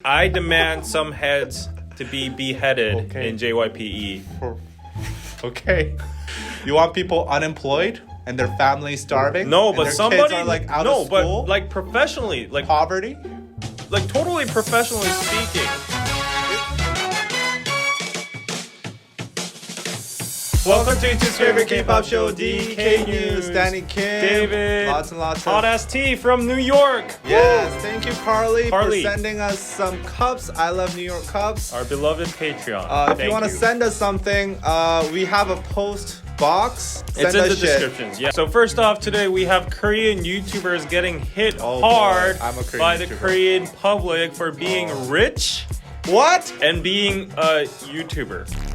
I demand some heads to be beheaded in JYPE. Okay. You want people unemployed and their families starving? No, and but their somebody kids are like out of school? but like professionally, like poverty? Like totally professionally speaking. Welcome to YouTube's favorite K-pop show, DK News. Danny Kim, David, lots and lots of hot ass tea from New York. Yes, thank you, Carly, for Carly. sending us some cups. I love New York cups. Our beloved Patreon. If you want to send us something, we have a post box. It's in the descriptions. Yeah. So first off, today we have Korean YouTubers getting hit hard by the Korean public for being rich. What? And being a YouTuber.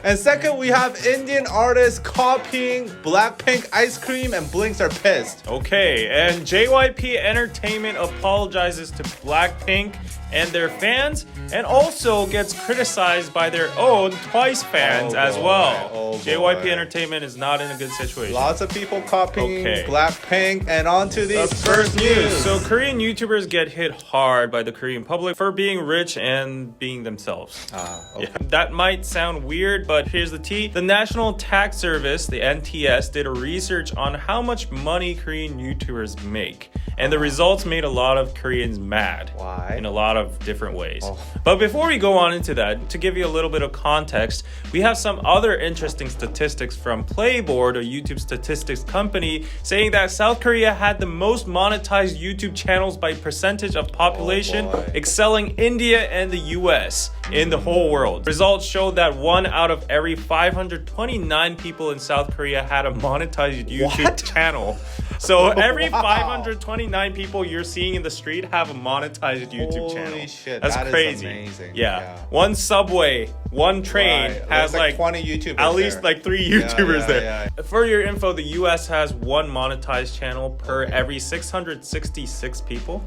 And second, we have Indian artists copying BLACKPINK ice cream and Blinks are pissed. Okay, and JYPE Entertainment apologizes to BLACKPINK and their fans, and also gets criticized by their own Twice fans as well. JYPE Entertainment is not in a good situation. Lots of people copying BLACKPINK, and on to the first news. So Korean YouTubers get hit hard by the Korean public for being rich and being themselves. Yeah. That might sound weird, but here's the tea. The National Tax Service, the NTS, did a research on how much money Korean YouTubers make. And the results made a lot of Koreans mad. Why? In a lot of different ways. But before we go on into that, to give you a little bit of context, we have some other interesting statistics from Playboard, a YouTube statistics company, saying that South Korea had the most monetized YouTube channels by percentage of population, excelling India and the US in the whole world. Results showed that 1 out of every 529 people in South Korea had a monetized YouTube channel. So every 529 people you're seeing in the street have a monetized YouTube channel. Holy shit, that's crazy. Amazing. Yeah. One subway, one train has like 20 YouTubers. At least like 3 YouTubers there. For your info, the US has 1 monetized channel per every 666 people.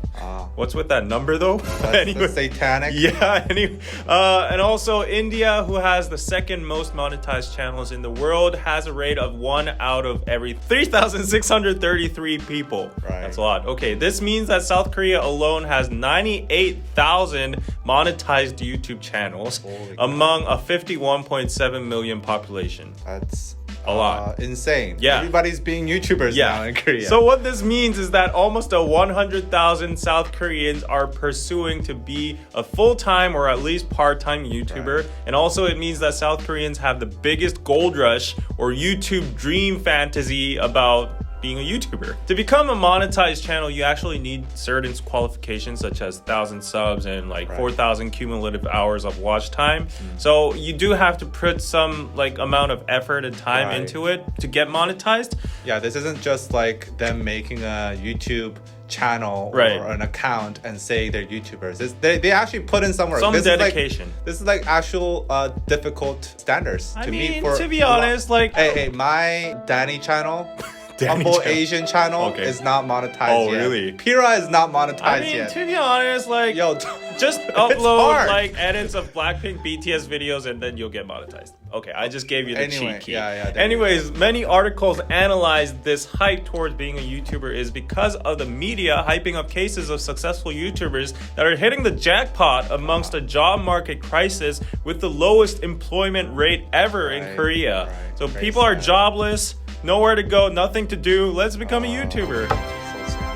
What's with that number though? That's satanic. Yeah. Anyway, and also India, who has the 2nd most monetized channels in the world, has a rate of 1 out of every 3,633 people. That's a lot. Okay, this means that South Korea alone has 98,000 monetized YouTube channels among a 51.7 million population. That's a lot. Insane. Yeah. Everybody's being YouTubers now in Korea. So what this means is that almost 100,000 South Koreans are pursuing to be a full-time or at least part-time YouTuber. And also it means that South Koreans have the biggest gold rush or YouTube dream fantasy about being a YouTuber. To become a monetized channel, you actually need certain qualifications such as 1,000 subs and like 4,000 cumulative hours of watch time. So you do have to put some like amount of effort and time into it to get monetized. Yeah, this isn't just like them making a YouTube channel or an account and say they're YouTubers. They actually put in some work. Some dedication. This is like actual difficult standards to meet. To be honest, like hey, my Danny channel, Humble Asian channel is not monetized yet. Really? Pira is not monetized yet. To be honest, like just upload like edits of BLACKPINK BTS videos and then you'll get monetized. Okay, I just gave you the cheat key. Anyways, many articles analyzed this hype towards being a YouTuber is because of the media hyping up cases of successful YouTubers that are hitting the jackpot amongst a job market crisis with the lowest employment rate ever in Korea. So people are jobless, nowhere to go, nothing to do. Let's become a YouTuber.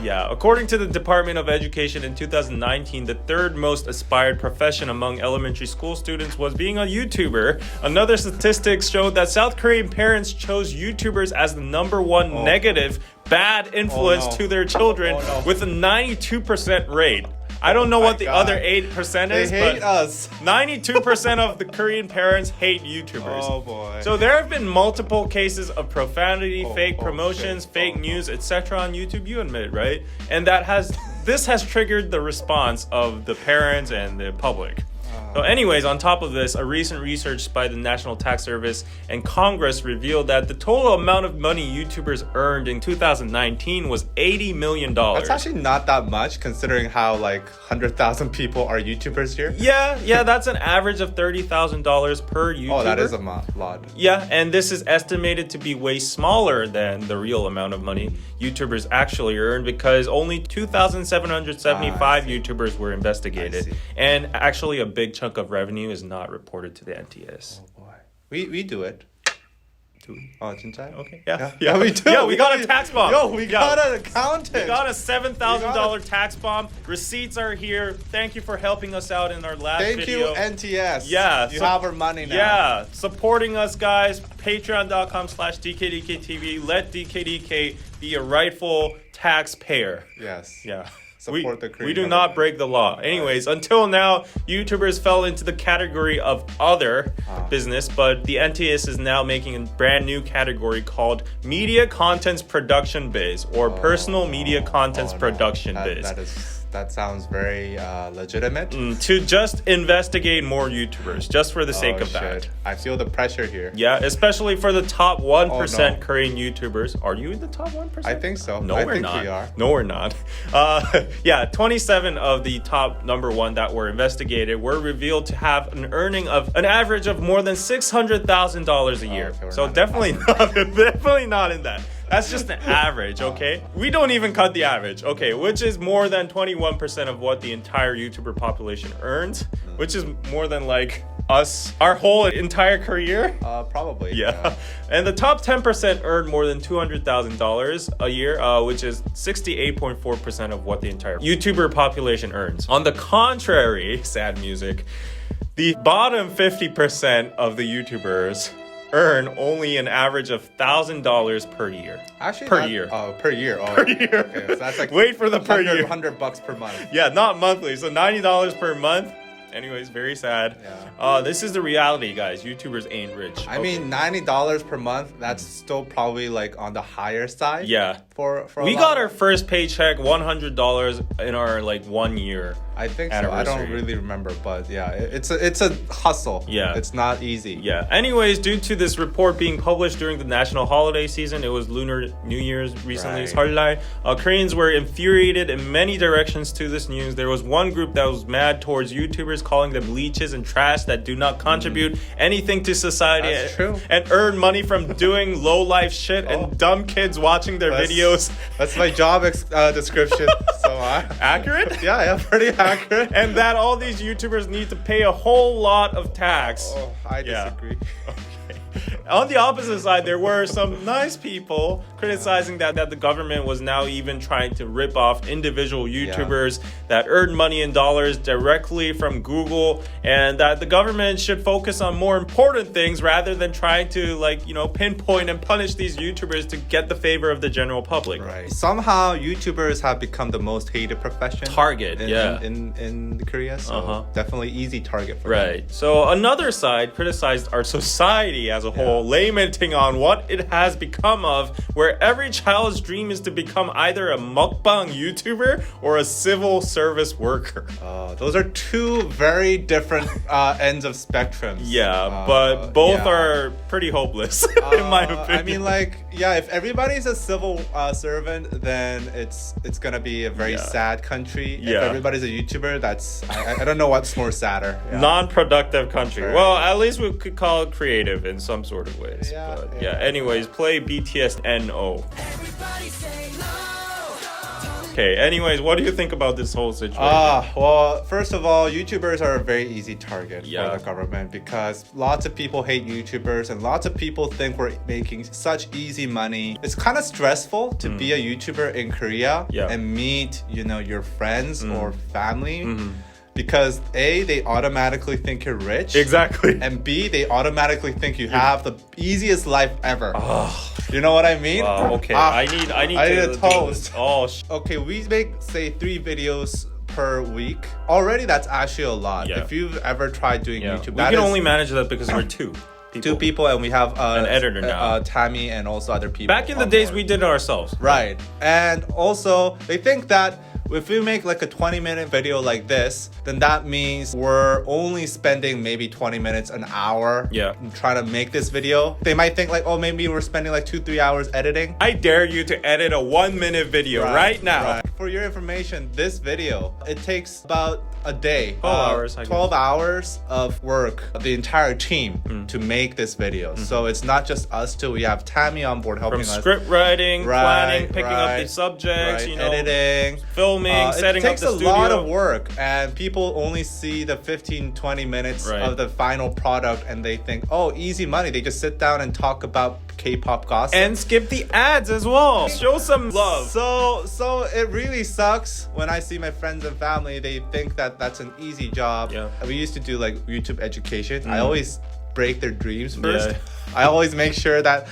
Yeah, according to the Department of Education in 2019, the 3rd most aspired profession among elementary school students was being a YouTuber. Another statistics showed that South Korean parents chose YouTubers as the #1 negative bad influence to their children with a 92% rate. I don't know what the other 8% is, but 92% of the Korean parents hate YouTubers. Oh boy. So there have been multiple cases of profanity, fake promotions, fake news, etc. on YouTube. You admit it, right? And this has triggered the response of the parents and the public. So anyways, on top of this, a recent research by the National Tax Service and Congress revealed that the total amount of money YouTubers earned in 2019 was $80 million. That's actually not that much considering how like 100,000 people are YouTubers here. Yeah, that's an average of $30,000 per YouTuber. Oh, that is a lot. Yeah, and this is estimated to be way smaller than the real amount of money YouTubers actually earned because only 2,775 YouTubers were investigated. And actually a big chunk of revenue is not reported to the NTS. Oh boy. We do it. Do we? Oh, 진짜요? Okay. Yeah, we do. Yeah, we got a tax bomb. Yo, we got an accountant. We got a $7,000 tax bomb. Receipts are here. Thank you for helping us out in our last video. Thank you, NTS. Yeah. You have our money now. Yeah. Supporting us, guys. Patreon.com/DKDKTV. Let DKDK be a rightful taxpayer. Yes. Yeah. Support the we do not break the law. Anyways, until now, YouTubers fell into the category of other business, but the NTS is now making a brand new category called Media Contents Production Biz or Personal Media Contents Production Biz. That sounds very legitimate. To just investigate more YouTubers, just for the sake of that. I feel the pressure here. Yeah, especially for the top 1% Korean YouTubers. Are you in the top 1%? I think so. No, we're not. We are. No, we're not. 27 of the top number 1 that were investigated were revealed to have an earning of an average of more than $600,000 a year. Okay, so definitely not in that. That's just an average, okay? We don't even cut the average, okay? Which is more than 21% of what the entire YouTuber population earns, which is more than like us, our whole entire career. Probably. Yeah. And the top 10% earned more than $200,000 a year, which is 68.4% of what the entire YouTuber population earns. On the contrary, sad music, the bottom 50% of the YouTubers earn only an average of $1,000 per year. Actually, per year. Per year. Per year. Okay, so that's like wait for the per year. $100 per month. Yeah, not monthly. So $90 per month. Anyways, very sad. Yeah. This is the reality, guys. YouTubers ain't rich. I mean, $90 per month. That's still probably like on the higher side. Yeah. For we got our first paycheck, $100 in our like 1 year. I think so. I don't really remember, but yeah, it's a hustle. Yeah, it's not easy. Yeah. Anyways, due to this report being published during the national holiday season, it was Lunar New Year's recently. Right. Koreans were infuriated in many directions to this news. There was one group that was mad towards YouTubers, calling them leeches and trash that do not contribute anything to society. That's true. And earn money from doing low life shit and dumb kids watching their videos. That's my job description. So accurate? Yeah, pretty accurate. And that all these YouTubers need to pay a whole lot of tax. Oh, I disagree. Okay. On the opposite side, there were some nice people criticizing that the government was now even trying to rip off individual YouTubers that earn money in dollars directly from Google, and that the government should focus on more important things rather than trying to pinpoint and punish these YouTubers to get the favor of the general public. Right. Somehow YouTubers have become the most hated profession. Target, in Korea, so definitely easy target for them. Right. So another side criticized our society as a whole, lamenting on what it has become of, where every child's dream is to become either a mukbang YouTuber or a civil service worker. Those are two very different ends of spectrums. Yeah, but both are pretty hopeless, in my opinion. I mean, if everybody's a civil servant, then it's gonna be a very sad country. Yeah. If everybody's a YouTuber, I don't know what's more sadder. Yeah. Non-productive country. Right. Well, at least we could call it creative in some sort of ways. Anyways, play BTS NO. Okay, anyways, what do you think about this whole situation? Well, first of all, YouTubers are a very easy target for the government because lots of people hate YouTubers and lots of people think we're making such easy money. It's kind of stressful to be a YouTuber in Korea and meet, your friends or family. Because A, they automatically think you're rich. Exactly. And B, they automatically think you have the easiest life ever. You know what I mean? Wow, okay. I need a toast. Okay, we make, say, 3 videos per week. Already, that's actually a lot. If you've ever tried doing YouTube, we can only manage that because we're two people, and we have an editor now, Tammy, and also other people. Back in the days, we did it ourselves. Right. And also, they think that if we make like a 20-minute video like this, then that means we're only spending maybe 20 minutes, an hour trying to make this video. They might think like, oh, maybe we're spending like 2-3 hours editing. I dare you to edit a 1-minute video right now. Right. For your information, this video, it takes about a day. 12 hours of work, the entire team to make this video. So it's not just us two. We have Tammy on board helping us. From script writing, planning, picking up the subjects, you know, editing, filming, setting up the studio. It takes a lot of work, and people only see the 15-20 minutes of the final product and they think, oh, easy money. They just sit down and talk about K-pop gossip. And skip the ads as well. Show some love. So it really sucks when I see my friends and family, they think that that's an easy job. Yeah. We used to do like YouTube education. I always break their dreams first. Yeah. I always make sure that,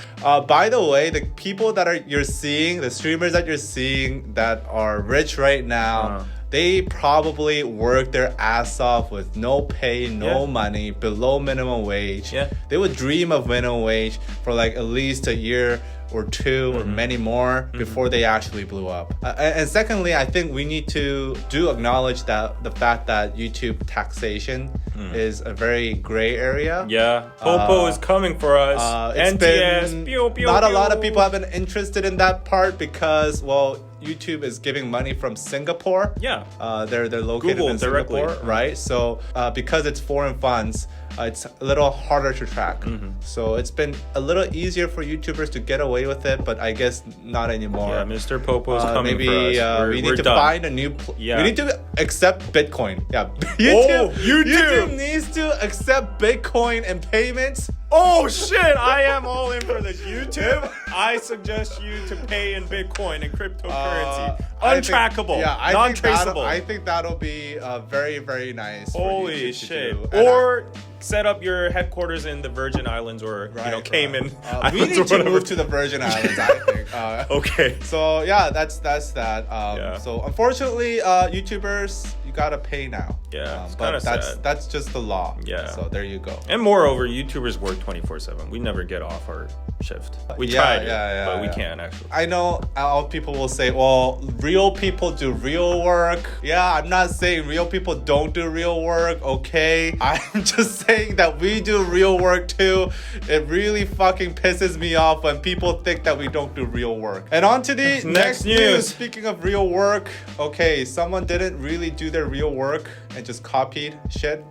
by the way, the people that you're seeing, the streamers that you're seeing that are rich right now, they probably work their ass off with no pay, no money, below minimum wage. Yeah. They would dream of minimum wage for like at least a year or two or many more before they actually blew up. And secondly, I think we need to acknowledge that the fact that YouTube taxation is a very gray area. Yeah, Popo is coming for us. NTS, not a lot of people have been interested in that part because, well, YouTube is giving money from Singapore. Yeah. They're located in Singapore, right? So because it's foreign funds, it's a little harder to track. So it's been a little easier for YouTubers to get away with it, but I guess not anymore. Yeah, Mr. Popo is coming for us. We need to find a new... We need to accept Bitcoin. Yeah. YouTube needs to accept Bitcoin and payments. Oh shit, I am all in for this. YouTube, I suggest you to pay in Bitcoin and cryptocurrency. Untrackable, non-traceable. I think that'll be very, very nice. Holy shit. Or set up your headquarters in the Virgin Islands or Cayman Islands. We need to move to the Virgin Islands, I think. Okay. So yeah, that's that. So unfortunately, YouTubers, you gotta pay now. Yeah, but that's just the law. Yeah. So there you go. And moreover, YouTubers work 24/7. We never get off our shift. We tried but we can't actually. I know all people will say, well, real people do real work. Yeah, I'm not saying real people don't do real work, okay? I'm just saying that we do real work too. It really fucking pisses me off when people think that we don't do real work. And on to the next news. Speaking of real work, okay, someone didn't really do their real work and just copied shit.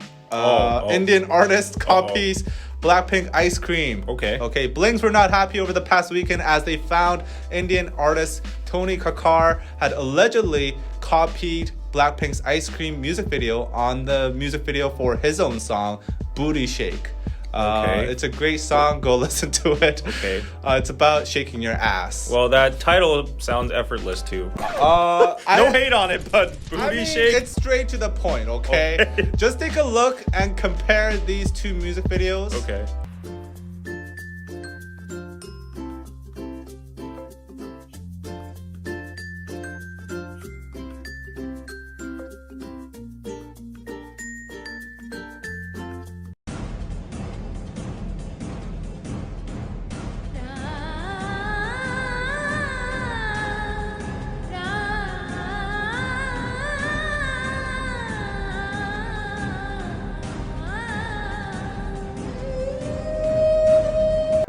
Indian artist copies BLACKPINK Ice Cream. Okay. Blings were not happy over the past weekend as they found Indian artist Tony Kakkar had allegedly copied BLACKPINK's Ice Cream music video on the music video for his own song, Booty Shake. It's a great song. Go listen to it. It's about shaking your ass. Well, that title sounds effortless too. No hate on it, but booty shake. It's straight to the point. Okay. Just take a look and compare these two music videos. Okay.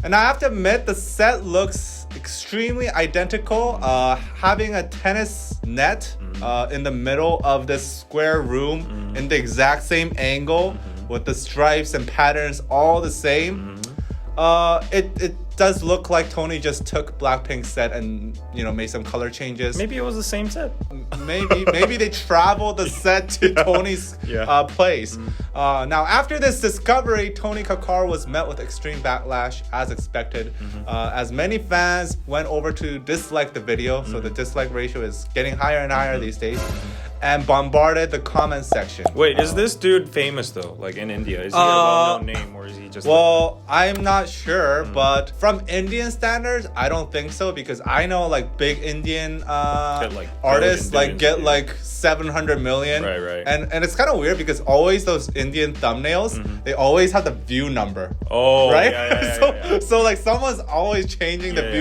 And I have to admit, the set looks extremely identical. Having a tennis net in the middle of this square room in the exact same angle with the stripes and patterns all the same. It does look like Tony just took BLACKPINK's set and made some color changes. Maybe it was the same set. Maybe they traveled the set to Tony's place. Now after this discovery, Tony Kakkar was met with extreme backlash as expected, as many fans went over to dislike the video. So the dislike ratio is getting higher and higher these days. And bombarded the comment section. Wait, is this dude famous though? Like in India? Is he a well-known name or is he just... Well, I'm not sure, but from Indian standards, I don't think so, because I know like big Indian artists get like 700 million. Right. And it's kind of weird because always those Indian thumbnails, they always have the view number. Oh, right? So like someone's always changing the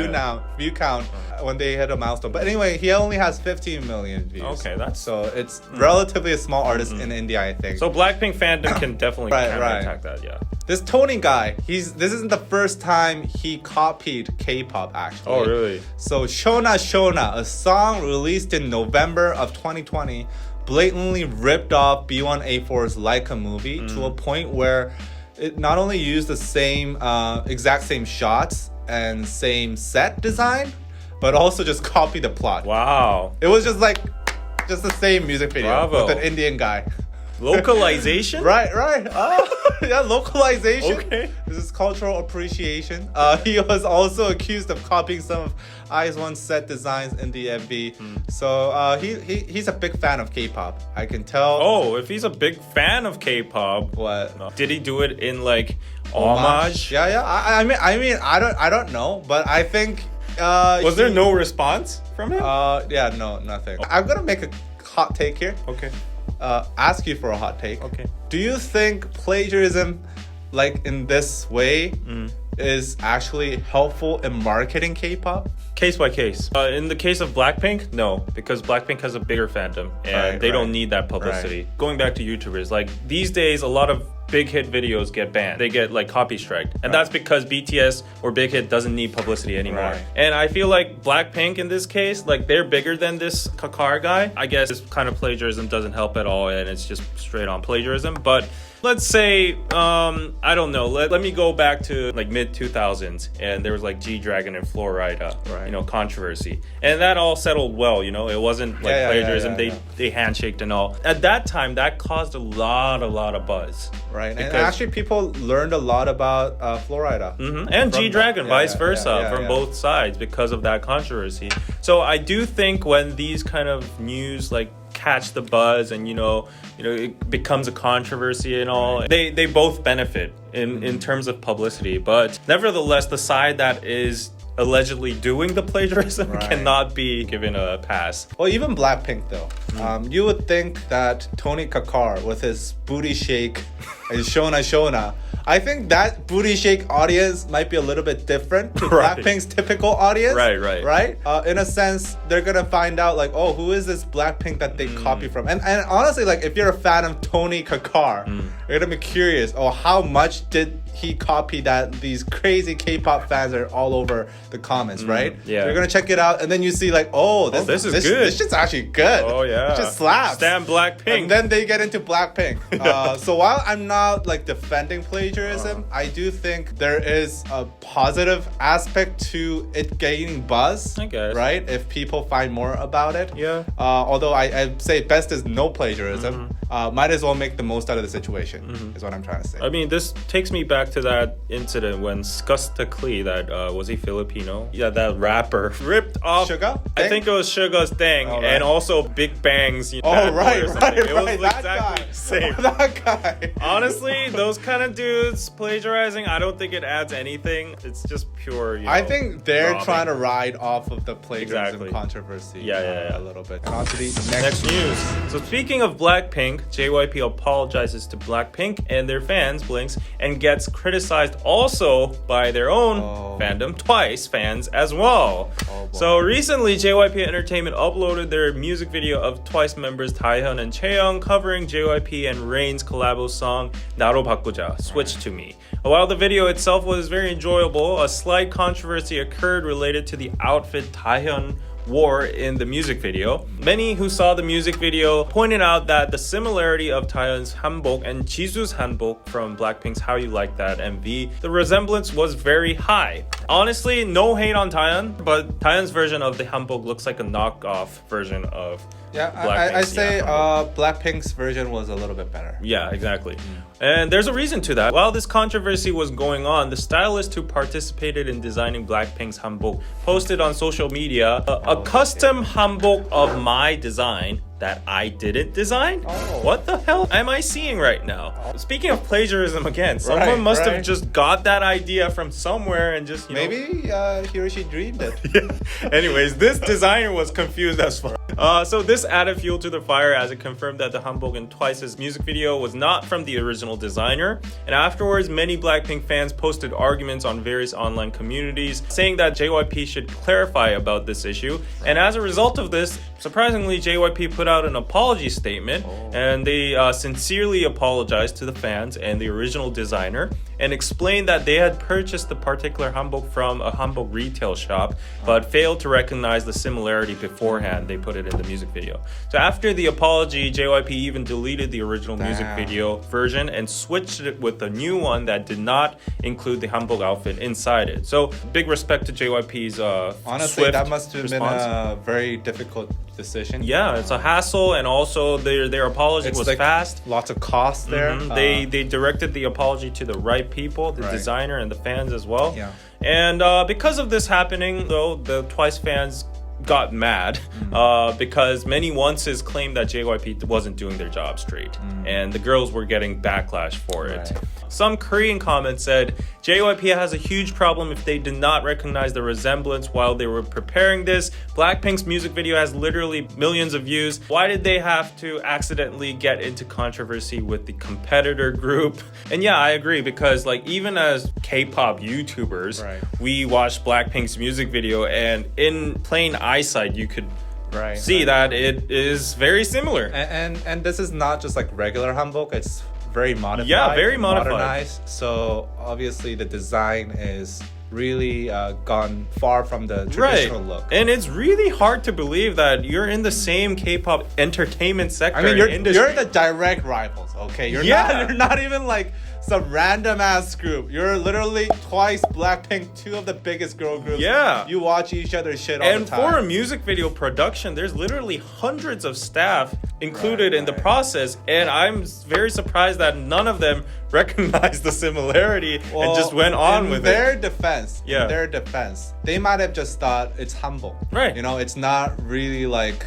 view count. when they hit a milestone. But anyway, he only has 15 million views. Okay, that's so it's relatively a small artist in India, I think. So Blackpink fandom can definitely attack that. Yeah. This Tony guy, this isn't the first time he copied K-pop actually. Oh really? So Shona Shona, a song released in November of 2020, blatantly ripped off B1A4's Laika movie to a point where it not only used the same exact same shots and same set design, but also just copied the plot. Wow. It was just the same music video with an Indian guy. Localization? right. Yeah, localization. Okay. This is cultural appreciation. He was also accused of copying some of IZ*ONE's set designs in the MV. So he's a big fan of K-pop. I can tell. Oh, if he's a big fan of K-pop, what did he do it in like homage? Yeah. I mean, I don't know, but I think. Was there no response from him? Yeah, no, nothing. I'm gonna make a hot take here. Okay. Ask you for a hot take. Okay. Do you think plagiarism, like in this way, is actually helpful in marketing K-pop? Case by case. In the case of Blackpink, no, because Blackpink has a bigger fandom and they don't need that publicity. Going back to YouTubers, like these days, a lot of big hit videos get banned. They get like copy striked. And that's because BTS or Big Hit doesn't need publicity anymore. Right. And I feel like Blackpink in this case, like they're bigger than this Kakkar guy. I guess this kind of plagiarism doesn't help at all and it's just straight on plagiarism. But let's say, I don't know, let me go back to like mid 2000s and there was like G-Dragon and Florida, controversy. And that all settled well, it wasn't like plagiarism. They handshaked and all. At that time, that caused a lot of buzz. Right, and actually people learned a lot about Florida. And G-Dragon, vice versa, from both sides because of that controversy. So I do think when these kind of news like catch the buzz and it becomes a controversy and all, they both benefit in terms of publicity. But nevertheless, the side that is allegedly doing the plagiarism cannot be given a pass. Well, even Blackpink though, you would think that Tony Kakkar with his booty shake and Shona, I think that booty shake audience might be a little bit different to Blackpink's typical audience. Right. In a sense, they're gonna find out like, oh, who is this Blackpink that they copy from? And honestly, like if you're a fan of Tony Kakkar, you're gonna be curious. Oh, how much did he copy that? These crazy K-pop fans are all over the comments, right? Yeah. You're gonna check it out, and then you see like, this is good. This shit's actually good. Oh yeah. It just slaps. Stand Blackpink. And then they get into Blackpink. So while I'm not like defending plagiarism, I do think there is a positive aspect to it gaining buzz. I guess. Right? If people find more about it. Yeah. Although I'd say best is no plagiarism. Might as well make the most out of the situation, is what I'm trying to say. I mean, this takes me back to that incident when Skusta Klee, that was he Filipino? Yeah, that rapper ripped off Suga? I think it was Suga's thing, and also Big Bang's. It was that exactly guy. the Same. that guy. Honestly, those kind of dudes plagiarizing, I don't think it adds anything. It's just pure. I think they're trying to ride off of the plagiarism controversy. A little bit. And on to the next news. So speaking of Blackpink, JYPE apologizes to Blackpink and their fans, Blinks, and gets criticized also by their own fandom, Twice fans as well. So recently, JYP Entertainment uploaded their music video of Twice members Dahyun and Chaeyoung covering JYP and Rain's collabo song 나로 바꾸자, Switch to Me. While the video itself was very enjoyable, a slight controversy occurred related to the outfit Dahyun wore in the music video. Many who saw the music video pointed out that the similarity of Dahyun's Hanbok and Jisoo's Hanbok from Blackpink's How You Like That MV, the resemblance was very high. Honestly, no hate on Dahyun, but Dahyun's version of the Hanbok looks like a knockoff version of I say Blackpink's version was a little bit better. Yeah, exactly. And there's a reason to that. While this controversy was going on, the stylist who participated in designing Blackpink's hanbok posted on social media a custom hanbok of my design that I didn't design? What the hell am I seeing right now? Speaking of plagiarism again, someone must have just got that idea from somewhere and just, maybe he or she dreamed it. Anyways, this designer was confused as fuck. So this added fuel to the fire as it confirmed that the Hanbok and Twice's music video was not from the original designer. And afterwards, many Blackpink fans posted arguments on various online communities saying that JYP should clarify about this issue. And as a result of this, surprisingly, JYP put out an apology statement and they sincerely apologized to the fans and the original designer and explained that they had purchased the particular hanbok from a hanbok retail shop but failed to recognize the similarity beforehand. They put it in the music video. So after the apology, JYP even deleted the original music video version and switched it with a new one that did not include the hanbok outfit inside it. So big respect to JYP's honestly, swift that must have response. been a very difficult decision. Yeah, it's a hassle, and also their apology was like fast. Lots of costs there. They directed the apology to the right people, the designer and the fans as well. Yeah. And because of this happening, though, the Twice fans got mad because many onces claimed that JYP wasn't doing their job straight, and the girls were getting backlash for it. Some Korean comments said, JYP has a huge problem if they did not recognize the resemblance while they were preparing this. Blackpink's music video has literally millions of views. Why did they have to accidentally get into controversy with the competitor group? And yeah, I agree, because like even as K-pop YouTubers, we watched Blackpink's music video, and in plain eyesight, you could see that it is very similar. And this is not just like regular hanbok, it's very modified. Yeah, very modified. Modernized. So obviously the design is really gone far from the traditional look. And it's really hard to believe that you're in the same K-pop entertainment sector. I mean, you're the direct rivals, okay? You're not even like some random ass group. You're literally Twice, Blackpink, two of the biggest girl groups. Yeah. You watch each other's shit all the time. And for a music video production, there's literally hundreds of staff included in the process. And I'm very surprised that none of them recognized the similarity and just went on with it. In their defense, they might have just thought it's hanbok. Right. You know, it's not really like...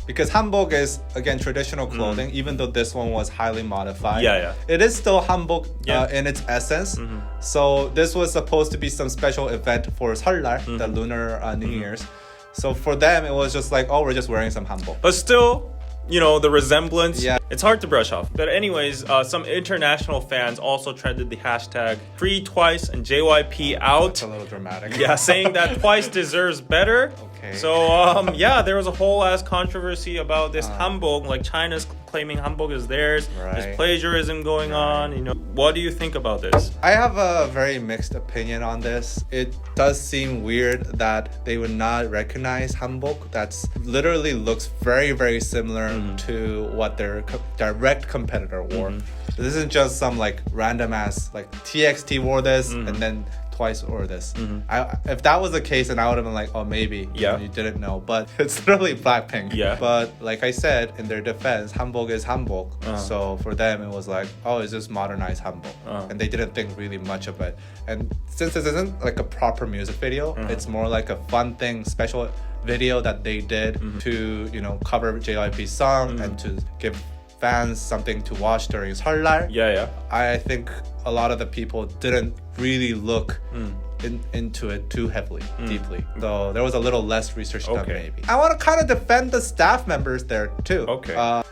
Because hanbok is, again, traditional clothing, even though this one was highly modified. It is still hanbok in its essence. So this was supposed to be some special event for Seollal, the Lunar New Year's. So for them, it was just like, oh, we're just wearing some hanbok. But still, you know, the resemblance, it's hard to brush off. But anyways, some international fans also trended the hashtag Free Twice and JYP out. That's a little dramatic. Yeah, saying that Twice deserves better. So there was a whole ass controversy about this hanbok. Like China's claiming hanbok is theirs. There's plagiarism going on. You know, what do you think about this? I have a very mixed opinion on this. It does seem weird that they would not recognize hanbok. That's literally looks very, very similar to what their direct competitor wore. This isn't just some like random ass like TXT wore this and then Twice or this. If that was the case, then I would have been like, oh, maybe you didn't know. But it's literally Blackpink. But like I said, in their defense, hanbok is hanbok. So for them, it was like, oh, it's just modernized hanbok. And they didn't think really much of it. And since this isn't like a proper music video, it's more like a fun thing, special video that they did to, you know, cover JYP's song and to give fans something to watch during Seollal. I think a lot of the people didn't really look into it too heavily, deeply. So there was a little less research done maybe. I want to kind of defend the staff members there too.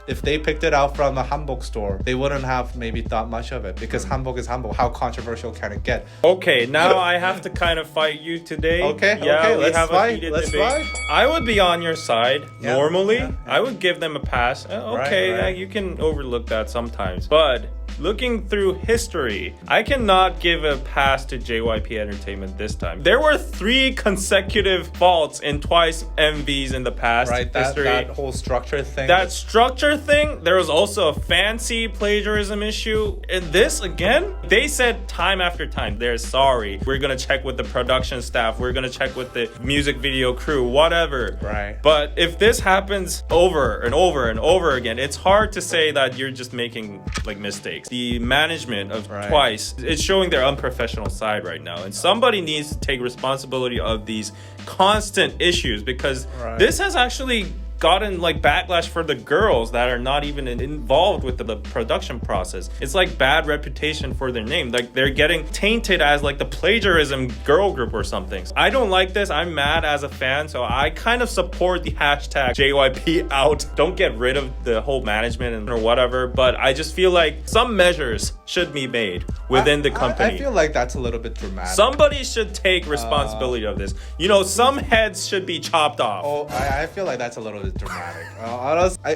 If they picked it out from a hanbok store, they wouldn't have maybe thought much of it because hanbok is hanbok. How controversial can it get? Okay, now I have to kind of fight you today. Let's fight. I would be on your side normally. I would give them a pass. You can overlook that sometimes. But looking through history, I cannot give a pass to JYP Entertainment this time. There were 3 consecutive faults in Twice MVs in the past history. That whole structure thing. That structure thing, there was also a fancy plagiarism issue. And this, again, they said time after time, they're sorry. We're gonna check with the production staff. We're gonna check with the music video crew, whatever. But if this happens over and over and over again, it's hard to say that you're just making like mistakes. The management of Twice, it's showing their unprofessional side right now. And somebody needs to take responsibility of these constant issues because this has actually gotten like backlash for the girls that are not even involved with the production process. It's like bad reputation for their name. Like they're getting tainted as like the plagiarism girl group or something. I don't like this. I'm mad as a fan, so I kind of support the hashtag JYP out. Don't get rid of the whole management or whatever, but I just feel like some measures should be made within the company. I feel like that's a little bit dramatic. Somebody should take responsibility of this. You know, some heads should be chopped off. Oh, I feel like that's a little bit dramatic.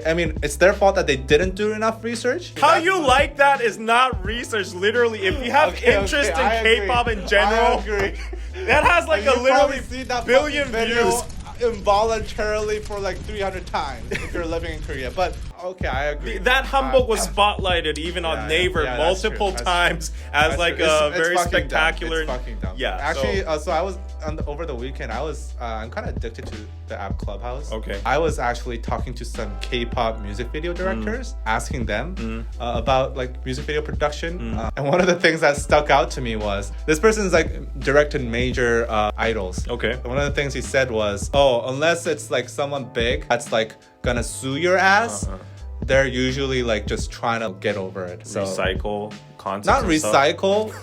I mean, it's their fault that they didn't do enough research. How you like that is not research. Literally, if you have interest in K-pop in general, that has like a literally billion views. Involuntarily for like 300 times if you're living in Korea. But okay, I agree. That Hanbok was spotlighted even on Naver multiple times as like a very spectacular. It's fucking dumb. Yeah. Actually, so I was over the weekend. I'm kind of addicted to the app Clubhouse. Okay. I was actually talking to some K-pop music video directors, asking them about like music video production. And one of the things that stuck out to me was this person's like directed major idols. Okay. And one of the things he said was, unless it's like someone big that's like gonna sue your ass, they're usually like just trying to get over it. So recycle content. Not recycle.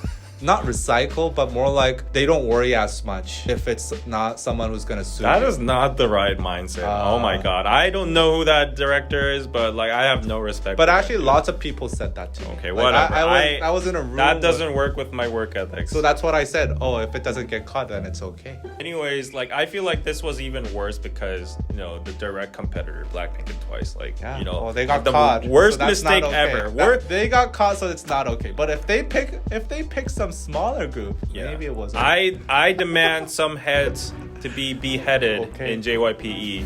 Not recycle, but more like they don't worry as much if it's not someone who's gonna sue That you. is not the right mindset. Oh my god. I don't know who that director is, but like I have no respect But for actually lots of people said that to me. Okay, Like, whatever. I was in a room. That doesn't work with my work ethics. So that's what I said. If it doesn't get caught, then it's okay. Anyways, like I feel like this was even worse because, you know, the direct competitor, BLACKPINK and Twice, like, you know, they got the caught. worst so that's mistake not okay. ever. They got caught, so it's not okay. But if they pick some smaller group, maybe it was okay. I demand some heads to be beheaded in JYPE.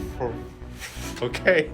Okay.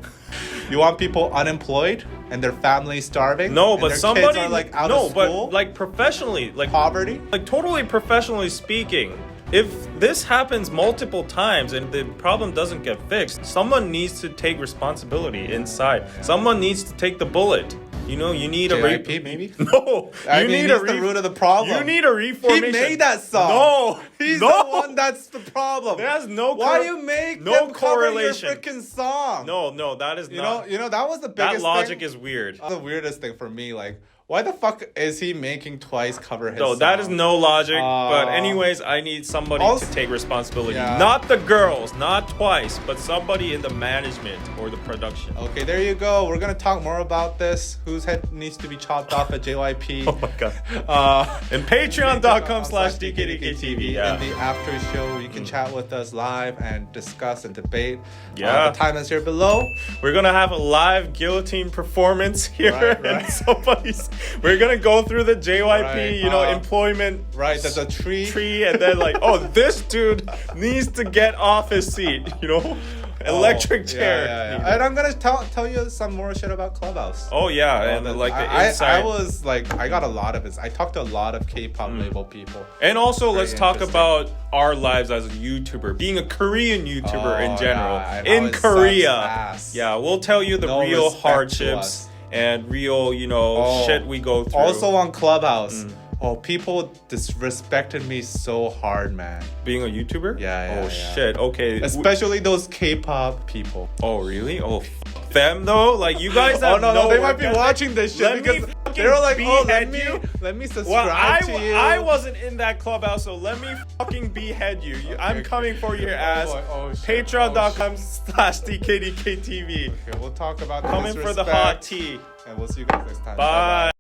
You want people unemployed and their family starving? No, and but their somebody kids are like out of school? but like professionally, like poverty? Like totally professionally speaking, if this happens multiple times and the problem doesn't get fixed, someone needs to take responsibility inside. Someone needs to take the bullet. You know, you need JYP, maybe? No, I mean, he's the root of the problem. You need a reformation. He made that song. No, he's the one that's the problem. There's no. Why do you make no them correlation? Cover your freaking song? No, that is not. You know that was the biggest. That logic thing. is weird. The weirdest thing for me, like. Why the fuck is he making Twice cover his song? That is no logic. But anyways, I need somebody to take responsibility. Not the girls, not Twice, but somebody in the management or the production. Okay, there you go. We're gonna talk more about this. Whose head needs to be chopped off at JYP. Oh my god. And patreon.com/DKDKTV. In the after show, you can chat with us live and discuss and debate. Yeah. The time is here below. We're gonna have a live guillotine performance here. And we're gonna go through the JYP, employment. Right, there's a tree, and then like, this dude needs to get off his seat. Electric chair. Yeah. And I'm gonna tell you some more shit about Clubhouse. Oh yeah, and like the inside. I was like, I got a lot of it. I talked to a lot of K-pop label people. And also, let's talk about our lives as a YouTuber, being a Korean YouTuber in general in Korea. Yeah, we'll tell you the real hardships and real, shit we go through. Also on Clubhouse. People disrespected me so hard, man. Being a YouTuber? Yeah. Shit. Okay. Especially those K-pop people. Oh, really? Oh, them though? Like you guys have no, they might be watching this shit because they were like, let me subscribe to you. I wasn't in that Clubhouse, so let me fucking behead you. I'm coming for your ass. Patreon.com/DKDKTV. Okay, we'll talk about coming for the hot tea. And we'll see you guys next time. Bye.